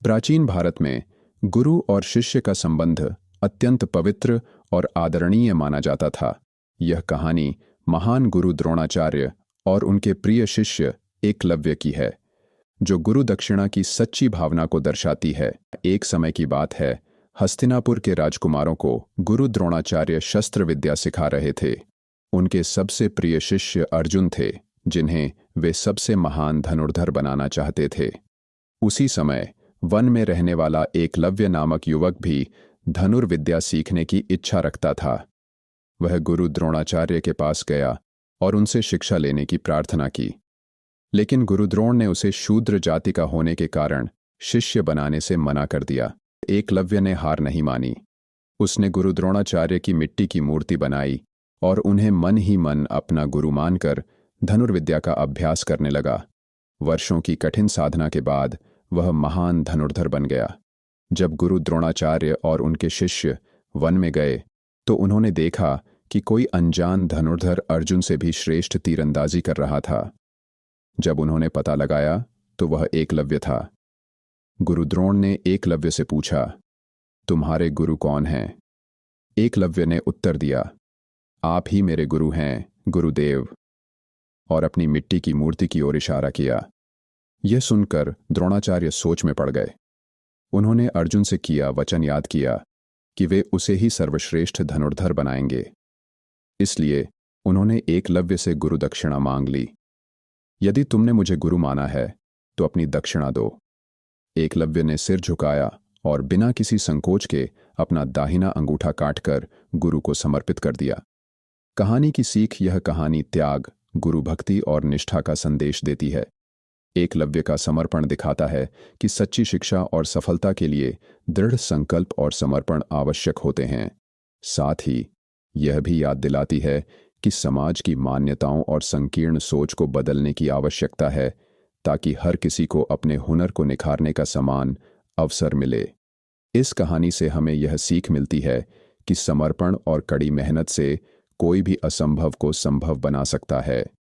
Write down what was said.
प्राचीन भारत में गुरु और शिष्य का संबंध अत्यंत पवित्र और आदरणीय माना जाता था। यह कहानी महान गुरु द्रोणाचार्य और उनके प्रिय शिष्य एकलव्य की है, जो गुरु दक्षिणा की सच्ची भावना को दर्शाती है। एक समय की बात है, हस्तिनापुर के राजकुमारों को गुरु द्रोणाचार्य शस्त्र विद्या सिखा रहे थे। उनके सबसे प्रिय शिष्य अर्जुन थे, जिन्हें वे सबसे महान धनुर्धर बनाना चाहते थे। उसी समय वन में रहने वाला एकलव्य नामक युवक भी धनुर्विद्या सीखने की इच्छा रखता था। वह गुरु द्रोणाचार्य के पास गया और उनसे शिक्षा लेने की प्रार्थना की, लेकिन गुरु द्रोण ने उसे शूद्र जाति का होने के कारण शिष्य बनाने से मना कर दिया। एकलव्य ने हार नहीं मानी। उसने गुरु द्रोणाचार्य की मिट्टी की मूर्ति बनाई और उन्हें मन ही मन अपना गुरु मानकर धनुर्विद्या का अभ्यास करने लगा। वर्षों की कठिन साधना के बाद वह महान धनुर्धर बन गया। जब गुरु द्रोणाचार्य और उनके शिष्य वन में गए तो उन्होंने देखा कि कोई अनजान धनुर्धर अर्जुन से भी श्रेष्ठ तीरंदाजी कर रहा था। जब उन्होंने पता लगाया तो वह एकलव्य था। गुरु द्रोण ने एकलव्य से पूछा, तुम्हारे गुरु कौन हैं? एकलव्य ने उत्तर दिया, आप ही मेरे गुरु हैं, गुरुदेव, और अपनी मिट्टी की मूर्ति की ओर इशारा किया। यह सुनकर द्रोणाचार्य सोच में पड़ गए। उन्होंने अर्जुन से किया वचन याद किया कि वे उसे ही सर्वश्रेष्ठ धनुर्धर बनाएंगे। इसलिए उन्होंने एकलव्य से गुरु दक्षिणा मांग ली। यदि तुमने मुझे गुरु माना है तो अपनी दक्षिणा दो। एकलव्य ने सिर झुकाया और बिना किसी संकोच के अपना दाहिना अंगूठा काटकर गुरु को समर्पित कर दिया। कहानी की सीख यह कहानी त्याग, गुरु भक्ति और निष्ठा का संदेश देती है। एकलव्य का समर्पण दिखाता है कि सच्ची शिक्षा और सफलता के लिए दृढ़ संकल्प और समर्पण आवश्यक होते हैं। साथ ही यह भी याद दिलाती है कि समाज की मान्यताओं और संकीर्ण सोच को बदलने की आवश्यकता है, ताकि हर किसी को अपने हुनर को निखारने का समान अवसर मिले। इस कहानी से हमें यह सीख मिलती है कि समर्पण और कड़ी मेहनत से कोई भी असंभव को संभव बना सकता है।